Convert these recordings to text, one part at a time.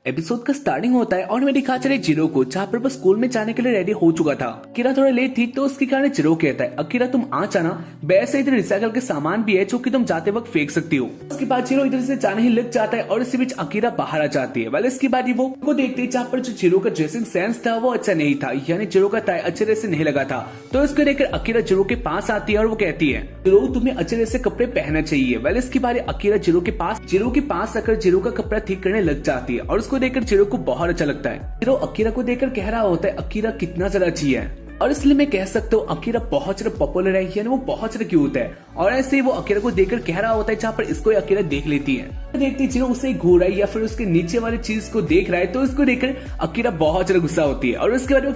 Episode का starting होता है और हमें दिखा चले जीरो को, जहाँ पर वो स्कूल में जाने के लिए रेडी हो चुका था। अकीरा थोड़ा लेट थी तो उसके कारण जीरो कहता है, अकीरा तुम आ जाना, वैसे इधर रिसाइकल के सामान भी है जो कि तुम जाते वक्त फेंक सकती हो। उसके बाद जीरो इधर से जाने ही लग जाता है और इसी बीच अकीरा बाहर आ जाती है। वाले इसके बाद वो को देखते हैं जहाँ पर जो जीरो का ड्रेसिंग सेंस था वो अच्छा नहीं था, यानी जीरो का टाई अच्छे तरह से नहीं लगा था। तो इसको लेकर अकीरा जीरो के पास आती है और वो कहती है जीरो तुम्हें अच्छे तरह से कपड़े पहनना चाहिए। वाले इसके बाद अकीरा जीरो के पास आकर जीरो का कपड़ा ठीक करने लग जाती है और उसको देखकर जीरो को बहुत अच्छा लगता है। जीरो अकीरा को देखकर कह रहा होता है अकीरा कितना ज्यादा अच्छी है, और इसलिए मैं कह सकता हूँ अकीरा बहुत ज्यादा पॉपुलर है, यानी वो बहुत ज्यादा क्यूट है। और ऐसे ही वो अकीरा को देखकर कह रहा होता है, जहाँ पर इसको अकीरा देख लेती है। देखती जीरो उसे घूर रहा है या फिर उसके नीचे वाली चीज को देख रहा है, तो इसको देखकर अकीरा बहुत ज्यादा गुस्सा होती है। और उसके बाद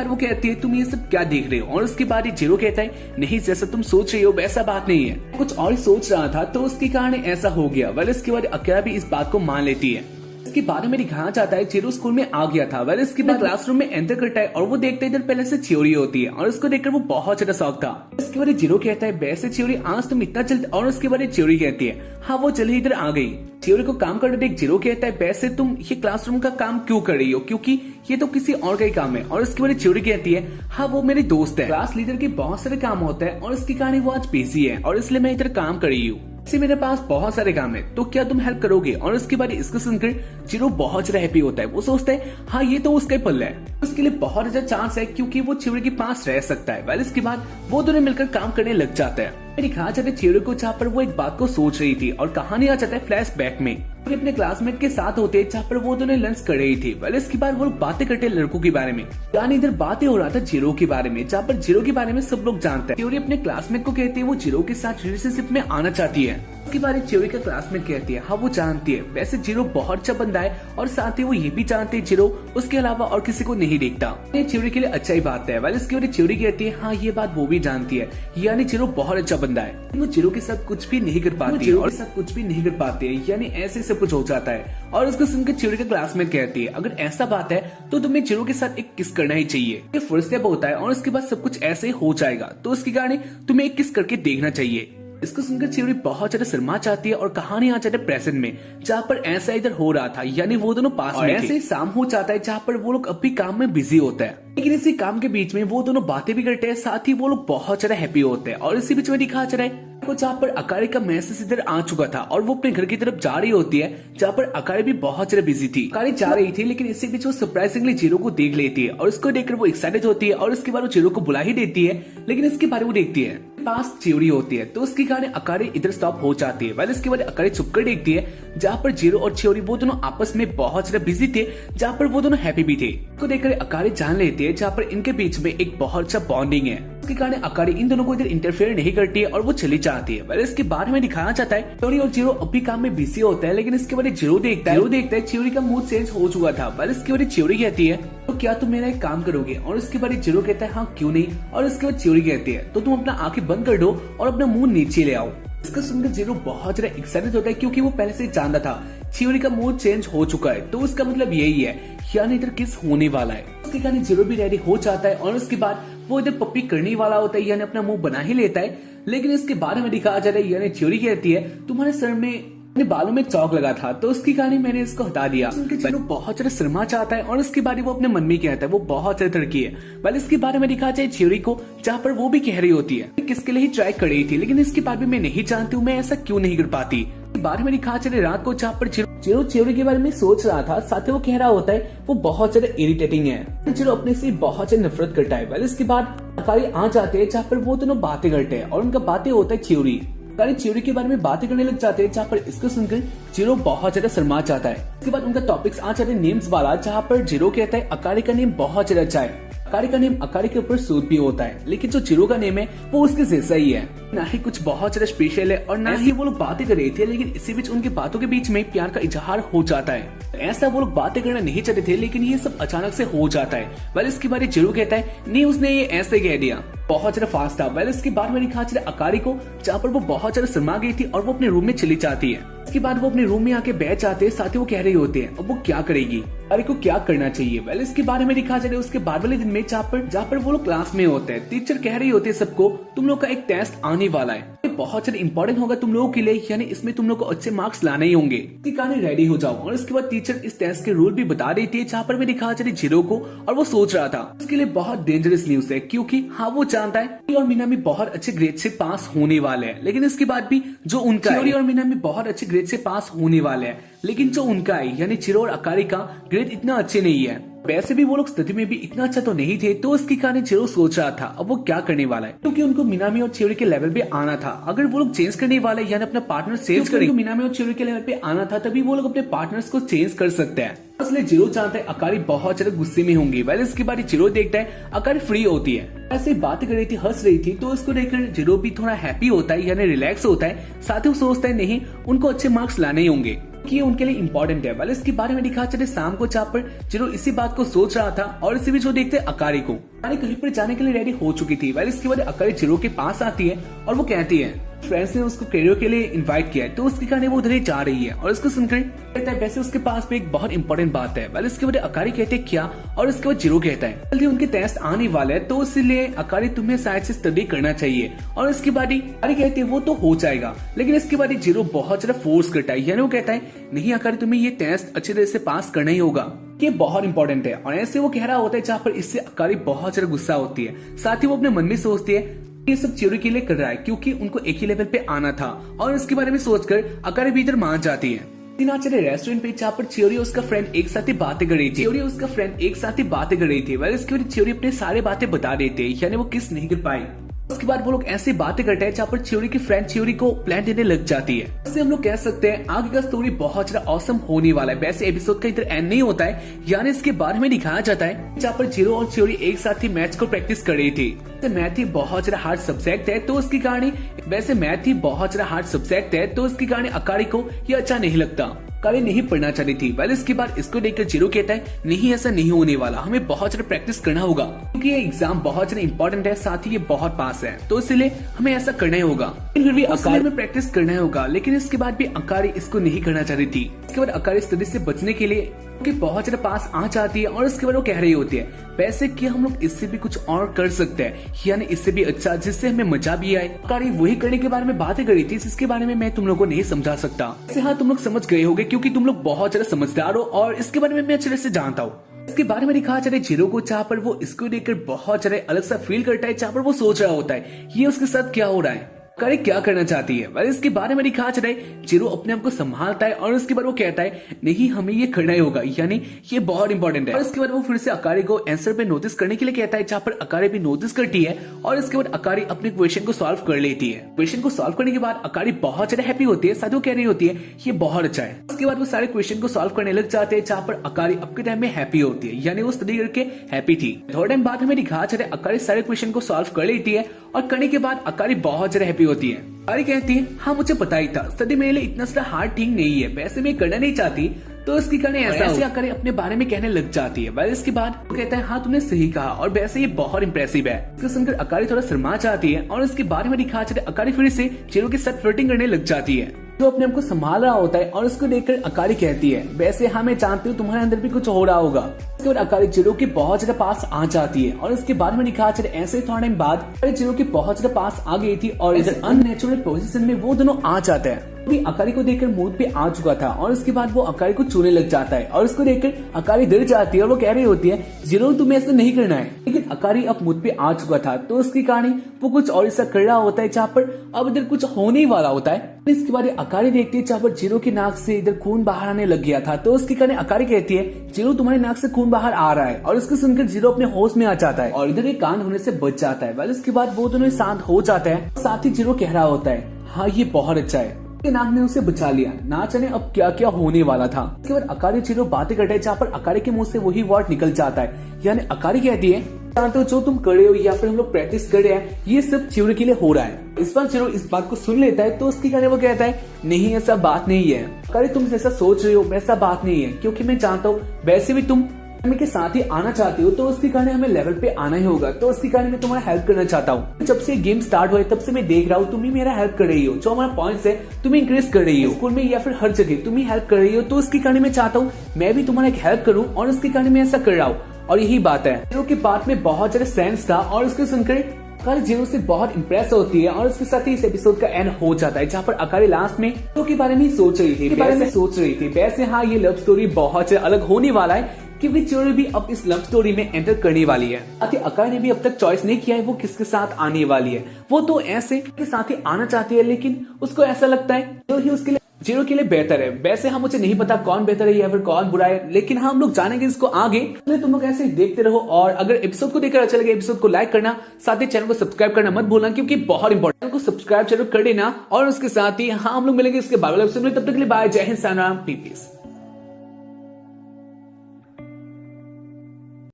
वो कहती है तुम ये सब क्या देख रहे हो। और उसके बाद जीरो कहता है नहीं, जैसा तुम सोच रही हो वैसा बात नहीं है, कुछ और सोच रहा था तो उसके कारण ऐसा हो गया। वाले इसके बाद अकीरा भी इस बात को मान लेती है। इसके बारे में दिखाया जाता है जीरो स्कूल में आ गया था। वह इसके बाद क्लासरूम में एंटर करता है और वो देखता है इधर पहले से थ्योरी होती है और उसको देखकर वो बहुत ज्यादा शौक था। इसके बाद जीरो कहता है वैसे थ्योरी आज तुम इतना जल्द, और उसके बाद थ्योरी कहती है हाँ वो जल्द ही इधर आ गई। थ्योरी को काम करते देख जीरो कहता है वैसे तुम ये क्लासरूम का काम क्यों कर रही हो, क्योंकि ये तो किसी और का ही काम है। और उसके बाद थ्योरी कहती है हाँ वो मेरी दोस्त है, क्लास लीडर के बहुत सारे काम होते हैं और इसके कारण वो आज बिजी है और इसलिए मैं इधर काम कर रही हूँ। मेरे पास बहुत सारे काम है तो क्या तुम हेल्प करोगे। और उसके बाद इसको सुनकर जीरो बहुत ज्यादा हैप्पी होता है। वो सोचता है हाँ ये तो उसका पल है, उसके लिए बहुत अच्छा चांस है क्योंकि वो थ्योरी के पास रह सकता है। वाले इसके बाद वो दोनों मिलकर काम करने लग जाता है। दिखाया जाता है थ्योरी को जहाँ पर वो एक बात को सोच रही थी और कहानी आ जाता है फ्लैशबैक में अपने क्लासमेट के साथ होते हैं जहाँ पर वो दोनों लंच कर रही थी। वाले इसके बाद वो बातें करते हैं लड़कों के बारे में, यानी इधर बातें हो रहा था जीरो के बारे में, जहाँ पर जीरो के बारे में सब लोग जानते हैं। थ्योरी अपने क्लासमेट को कहती है वो जीरो के साथ रिलेशनशिप में आना चाहती है। उसके बारे थ्योरी का क्लासमेट कहती है हाँ वो जानती है, वैसे जीरो बहुत अच्छा बंदा है और साथ ही वो ये भी जानते हैं जीरो उसके अलावा और किसी को नहीं देखता। थ्योरी के लिए अच्छा ही बात है। वाले इसके बाद थ्योरी कहती है हाँ ये बात वो भी जानती है, यानी जीरो बहुत अच्छा बंदा है, वो जीरो के साथ कुछ भी नहीं कर पाती है, यानी ऐसे सब कुछ हो जाता है। और उसको सुनकर थ्योरी का क्लासमेट कहती है अगर ऐसा बात है तो तुम्हें जीरो के साथ एक किस करना ही चाहिए, ये फर्स्ट स्टेप होता है और उसके बाद सब कुछ ऐसे ही हो जाएगा, तो उसके कारण तुम्हें एक किस करके देखना चाहिए। इसको सुनकर थ्योरी बहुत ज्यादा शर्मा चाहती है और कहानी आ जाती है प्रेजेंट में, जहाँ पर ऐसा इधर हो रहा था, यानी वो दोनों पास में ऐसे ही शाम हो जाता है जहाँ पर वो लोग अभी काम में बिजी होता है। लेकिन इसी काम के बीच में वो दोनों बातें भी करते हैं, साथ ही वो लोग बहुत ज्यादा हैप्पी होते हैं। और इसी बीच में दिखाया जा रहा है जहाँ पर अकारी का मैसेज इधर आ चुका था और वो अपने घर की तरफ जा रही होती है, जहाँ पर अकारी भी बहुत ज्यादा बिजी थी। अकारी जा रही थी लेकिन इसी बीच वो सरप्राइजिंगली जीरो को देख लेती है और उसको देखकर वो एक्साइटेड होती है और उसके बाद वो जीरो को बुला ही देती है। लेकिन इसके बारे में वो देखती है पास थ्योरी होती है तो उसके कारण अकारी इधर स्टॉप हो जाती है। वाले इसके बाद अकारी चुपकर देखती है जहाँ पर जीरो और थ्योरी वो दोनों आपस में बहुत ज्यादा बिजी थे, जहाँ पर वो दोनों हैप्पी भी थे। इसको देखकर अकारी जान लेती है जहाँ पर इनके बीच में एक बहुत अच्छा बॉन्डिंग है। इसके कारण अकारी इन दोनों को इधर इंटरफेयर नहीं करती है और वो चली जाती है। वाले इसके बारे में दिखाया जाता है थ्योरी और जीरो अभी काम में बिजी होता है, लेकिन इसके बाद जीरो देखता है थ्योरी का मूड चेंज हो चुका था। वाले इसके बाद थ्योरी कहती है तो क्या तुम मेरा एक काम करोगे। और इसके बाद जीरो कहता है हाँ क्यों नहीं। और इसके बाद थ्योरी कहती है तो तुम अपना आंखें बंद कर दो और अपना मुंह नीचे ले आओ। इसको सुनकर जीरो बहुत ज्यादा एक्साइटेड होता है क्योंकि वो पहले से जानता था थ्योरी का मूड चेंज हो चुका है, तो उसका मतलब यही है यानी इधर किस होने वाला है। उसके कारण जीरो भी रेडी हो जाता है और उसके बाद वो इधर पप्पी करने वाला होता है, यानी अपना मुंह बना ही लेता है। लेकिन इसके बारे में दिखाया जा रहा है, यानी थ्योरी कहती है तुम्हारे सर में अपने बालों में चौक लगा था तो उसकी कहानी मैंने इसको हटा दिया। जीरो बहुत ज्यादा शर्मा चाहता है और उसके बाद वो अपने मन में कहता है वो बहुत ज्यादा तड़की है। वाले इसके बारे में दिखाया जाए थ्योरी को, जहाँ पर वो भी कह रही होती है किसके लिए ही ट्राई कर रही थी, लेकिन इसके बाद भी मैं नहीं जानती हूँ मैं ऐसा क्यों नहीं कर पाती। बारे में दिखा चले रात को जहाँ पर जीरो थ्योरी के बारे में सोच रहा था, साथ ही वो कह रहा होता है वो बहुत ज्यादा इरिटेटिंग है, जीरो अपने से बहुत ज्यादा नफरत करता है। वाले इसके बाद अकारी आ जाते हैं जहाँ पर वो दोनों बातें करते हैं और उनका बातें होता है थ्योरी के बारे में बातें करने लग जाते हैं, जहाँ पर इसको सुनकर जीरो बहुत ज्यादा शर्मा जाता है। इसके बाद उनका टॉपिक्स आ जाते हैं नेम्स वाला, जहाँ पर जीरो कहता है अकारी का नेम बहुत ज्यादा अच्छा है, अकारी का नेम अकारी के ऊपर सूट भी होता है, लेकिन जो जीरो का नेम है वो उसके जैसा ही है, ना ही कुछ बहुत ज्यादा स्पेशल है और ना ही वो लोग बातें कर रहे थे। लेकिन इसी बीच उनकी बातों के बीच में प्यार का इजहार हो जाता है। ऐसा वो लोग बातें करना नहीं चाहते थे, लेकिन ये सब अचानक से हो जाता है। वाले इसके बारे में जीरो कहता है नहीं उसने ये ऐसे कह दिया, बहुत ज्यादा फास्ट था। वाले इसके बाद में दिखा चले अकारी को, जहाँ पर वो बहुत ज्यादा शर्मा गई थी और वो अपने रूम में चली जाती है। उसके बाद वो अपने रूम में आके बैठ जाते हैं, साथ ही वो कह रही होते हैं अब वो क्या करेगी, अरे को क्या करना चाहिए। वेल इसके बारे में दिखा जा रहा है उसके बाद वाले दिन में जहाँ पर वो लोग क्लास में होते हैं। टीचर कह रही होती है सबको तुम लोग का एक टेस्ट आने वाला है, ये बहुत ज्यादा इंपॉर्टेंट होगा तुम लोगों के लिए, यानी इसमें तुम लोग को अच्छे मार्क्स लाने ही होंगे, इसके कारण रेडी हो जाओ। और इसके बाद टीचर इस टेस्ट के रूल भी बता देती है, जहाँ पर भी दिखा जा रही जीरो को, और वो सोच रहा था उसके लिए बहुत डेंजरस न्यूज है, क्योंकि हाँ वो जानता है और मीनामी बहुत अच्छे ग्रेड से पास होने वाले हैं, लेकिन इसके बाद भी जो उनका और मीनामी बहुत अच्छे ग्रेड से पास होने वाले हैं, लेकिन जो उनका है यानी चिरो और अकारी का ग्रेड इतना अच्छे नहीं है। वैसे भी वो लोग स्टडी में भी इतना अच्छा तो नहीं थे, तो इसके कारण चिरो सोच रहा था अब वो क्या करने वाला है, क्योंकि उनको मिनामी और चिरो के लेवल पे आना था। अगर वो लोग चेंज करने वाले यानी अपना पार्टनर चेंज करेंगे, मिनामी और चिरो के लेवल पे आना था, तभी वो लोग अपने पार्टनर्स को चेंज कर सकते हैं। इसलिए जीरो चाहता है अकारी बहुत ज्यादा गुस्से में होंगी। वेल इसके बाद जीरो देखता है अकारी फ्री होती है, ऐसे बात कर रही थी, हंस रही थी, तो इसको देखकर जीरो भी थोड़ा हैप्पी होता है यानी रिलैक्स होता है। साथ ही वो सोचता है नहीं उनको अच्छे मार्क्स लाने ही होंगे कि ये उनके लिए इंपॉर्टेंट है। वेल इसके बारे में दिखा चले शाम को जहाँ पर जीरो इसी बात को सोच रहा था, और इसी बीच वो देखते अकारी को कहीं पर जाने के लिए रेडी हो चुकी थी। वेल इसके बाद अकारी जीरो के पास आती है और वो कहती है फ्रेंड्स ने उसको कैरियर के लिए इनवाइट किया है, तो उसके कारण वो उधर ही जा रही है। और इसको सुनकर कहता है वैसे उसके पास भी एक बहुत इंपॉर्टेंट बात है। वेल इसके बाद अकारी कहते हैं क्या, और इसके बाद जीरो कहता है जल्दी उनके टेस्ट आने वाले हैं, तो इसलिए अकारी तुम्हें शायद से स्टडी करना चाहिए। और इसके बाद अकारी कहते हैं वो तो हो जाएगा, लेकिन इसके बाद जीरो बहुत ज्यादा फोर्स करता है, यानी वो कहता है नहीं अकारी तुम्हें ये टेस्ट अच्छी तरह से पास करना ही होगा, ये बहुत इंपॉर्टेंट है। और ऐसे वो कह रहा होता है जहाँ पर इससे अकारी बहुत ज्यादा गुस्सा होती है। साथ ही वो अपने मन में सोचती है ये सब चिरो के लिए कर रहा है, क्योंकि उनको एक ही लेवल पे आना था। और इसके बारे में सोचकर अकारी भीतर मान जाती है। चले रेस्टोरेंट पे जहाँ पर चियोरी और उसका फ्रेंड एक साथ ही बातें कर रही थी। चियोरी और उसका फ्रेंड एक साथ ही बातें कर रही थी। वह इसके बाद चियोरी अपने सारे बातें बता देते हैं, यानी वो किस नहीं कर पाई। उसके बाद वो लोग ऐसी बातें करते हैं जहाँ पर चियोरी की फ्रेंड चियोरी को प्लान देने लग जाती है। इससे हम लोग कह सकते हैं आगे का स्टोरी बहुत ज्यादा ऑसम होने वाला है। वैसे एपिसोड का इधर एंड नहीं होता है, यानी इसके बारे में दिखाया जाता है जहाँ पर जीरो और चियोरी एक साथ ही मैथ्स को प्रैक्टिस कर रही थी। मैथ ही बहुत ज्यादा हार्ड सब्जेक्ट है, तो उसके कारण वैसे मैथ ही बहुत ज्यादा हार्ड सब्जेक्ट है, तो उसके कारण अकारी को ये अच्छा नहीं लगता, अकारी नहीं पढ़ना चाहती थी। वेल इसके बाद इसको देखकर जीरो कहता है नहीं ऐसा नहीं होने वाला, हमें बहुत ज्यादा प्रैक्टिस करना होगा, क्योंकि ये एग्जाम बहुत ज्यादा इंपॉर्टेंट है, साथ ही ये बहुत पास है, तो इसलिए हमें ऐसा करना ही होगा। फिर भी अकारी में प्रैक्टिस करना होगा, लेकिन इसके बाद भी अकारी इसको नहीं करना चाहती थी। इसके बाद अकारी स्टडी से बचने के लिए बहुत ज्यादा पास आ जाती है। और इसके बाद वो कह रही होती है वैसे कि हम लोग इससे भी कुछ और कर सकते हैं, यानी इससे भी अच्छा जिससे हमें मजा भी आए। अकारी वही करने के बारे में बातें कर रही थी जिसके बारे में मैं तुम लोगों को नहीं समझा सकता। वैसे हाँ तुम लोग समझ गए होगे, क्योंकि तुम लोग बहुत ज्यादा समझदार हो और इसके बारे में मैं अच्छे से जानता हूँ। इसके बारे में दिखाया जा रहा है जीरो को, जहाँ पर वो इसको देखकर बहुत ज्यादा अलग सा फील करता है, जहाँ पर वो सोच रहा होता है ये उसके साथ क्या हो रहा है, अकारी क्या करना चाहती है। वह इसके बारे में दिखा रहा है जीरो अपने आप को संभालता है, और उसके बाद वो कहता है नहीं हमें ये करना ही होगा, यानी ये बहुत इंपॉर्टेंट है। और इसके बाद वो फिर से अकारी को आंसर पे नोटिस करने के लिए कहता है, जहाँ पर अकारी भी नोटिस करती है। और इसके बाद अकारी अपने क्वेश्चन को सॉल्व कर लेती है। क्वेश्चन को सॉल्व करने के बाद अकारी बहुत ज्यादा हैप्पी होती है, साथ वो कह रही होती है ये बहुत अच्छा है। उसके बाद वो सारे क्वेश्चन को सॉल्व करने लग जाते हैं, जहाँ पर अकारी अब के टाइम में हैप्पी होती है, यानी वो स्टडी करके हैप्पी थी। थोड़ा टाइम बाद हमें दिखा जा रहा है अकारी सारे क्वेश्चन को सॉल्व कर लेती है, और करने के बाद अकारी बहुत ज्यादा हैप्पी होती है। अकारी कहती है हाँ मुझे पता ही था स्टडी मेरे लिए इतना सारा हार्ड थिंग नहीं है, वैसे मैं करना नहीं चाहती, तो इसकी करने ऐसा अकारी अपने बारे में कहने लग जाती है। वैसे इसके बाद वो कहता है हाँ तुमने सही कहा, और वैसे ये बहुत इंप्रेसिव है। इसको सुनकर अकारी थोड़ा शर्मा जाती है, और इसके बारे में दिखा चले अकारी फिर से जीरो के साथ फ्लर्टिंग करने लग जाती है। जो अपने आप को संभाल रहा होता है, और उसको देखकर अकारी कहती है वैसे हाँ मैं जानती हूँ तुम्हारे अंदर भी कुछ हो रहा होगा। इसके बाद अकारी जीरो के बहुत ज्यादा पास आ जाती है, और इसके बारे में दिखा चले ऐसे थोड़ा टाइम बाद अकारी जीरो के बहुत ज्यादा पास आ गई थी, और इधर अननेचुरल पोजीशन में वो दोनों आ जाते हैं। भी अकारी को देखकर मूड पे आ चुका था, और उसके बाद वो अकारी को छूने लग जाता है, और उसको देखकर अकारी डर जाती है, और वो कह रही होती है जीरो तुम्हें ऐसा नहीं करना है। लेकिन अकारी अब मूड पे आ चुका था, तो उसकी कहानी वो कुछ और ऐसा कर रहा होता है, जहाँ पर अब इधर कुछ होने वाला होता है। इसके बाद अकारी देखती है जहाँ पर जीरो की नाक से इधर खून बाहर आने लग गया था, तो उसकी कहानी अकारी कहती है जीरो तुम्हारी नाक से खून बाहर आ रहा है। और इसको सुनकर जीरो अपने होश में आ जाता है, और इधर एक कांड होने से बच जाता है। वाल इसके बाद वो दोनों शांत हो जाते हैं, साथ ही जीरो कह रहा होता है हाँ ये बहुत अच्छा है, नाक ने उसे बचा लिया, ना जाने अब क्या क्या होने वाला था। इसके बाद अकारी जीरो बातें करते हैं, जहाँ पर अकारी के मुंह से वही वर्ड निकल जाता है, यानी अकारी कहती है जानते हो जो तुम कर रहे हो या फिर हम लोग प्रैक्टिस कर रहे हैं ये सब चिरो के लिए हो रहा है। इस बार चिरो इस बात को सुन लेता है, तो उसकी कहने वो कहता है नहीं ऐसा बात नहीं है अकारी, तुम जैसा सोच रहे हो वैसा बात नहीं है, क्योंकि मैं जानता हूँ वैसे भी तुम के साथ ही आना चाहती हो तो उसके कारण हमें लेवल पे आना ही होगा। तो उसके कारण मैं तुम्हारा हेल्प करना चाहता हूँ। जब से गेम स्टार्ट हुआ तब से मैं देख रहा हूँ तुम ही मेरा हेल्प कर रही हो, जो हमारा पॉइंट्स है तुम इंक्रीज कर रही हो, स्कूल में या फिर हर जगह तुम ही हेल्प कर रही हो। तो उसके कारण मैं चाहता हूँ मैं भी तुम्हारा एक हेल्प करूँ और उसके कारण मैं ऐसा कर रहा हूँ। और यही बात है, जीरो के बात में बहुत ज्यादा सेंस था और उसके सुनकर अकारी जीरो से बहुत इंप्रेस होती है और उसके साथ ही इस एपिसोड का एंड हो जाता है, जहाँ पर अकारी लास्ट में जीरो के बारे में सोच रही थी। वैसे हाँ, ये लव स्टोरी बहुत अलग होने वाला है क्योंकि चिरो भी अब इस लव स्टोरी में एंटर करने वाली है। साथ ही अकारी ने भी अब तक चॉइस नहीं किया है वो किसके साथ आने वाली है। वो तो ऐसे के साथ ही आना चाहती है, लेकिन उसको ऐसा लगता है जो ही उसके लिए जीरो के लिए बेहतर है। वैसे हाँ, मुझे नहीं पता कौन बेहतर है या फिर कौन बुरा है, लेकिन हाँ हम लोग जानेंगे इसको आगे। तुम लोग ऐसे देखते रहो और अगर एपिसोड को देखकर अच्छा लगे एपिसोड को लाइक करना, साथ ही चैनल को सब्सक्राइब करना मत भूलना क्योंकि बहुत इंपॉर्टेंट। चैनल को सब्सक्राइब जरूर कर देना और उसके साथ ही हाँ हम लोग मिलेंगे इसके बाद। तब तक के लिए बाय, जय हिंद, पीस।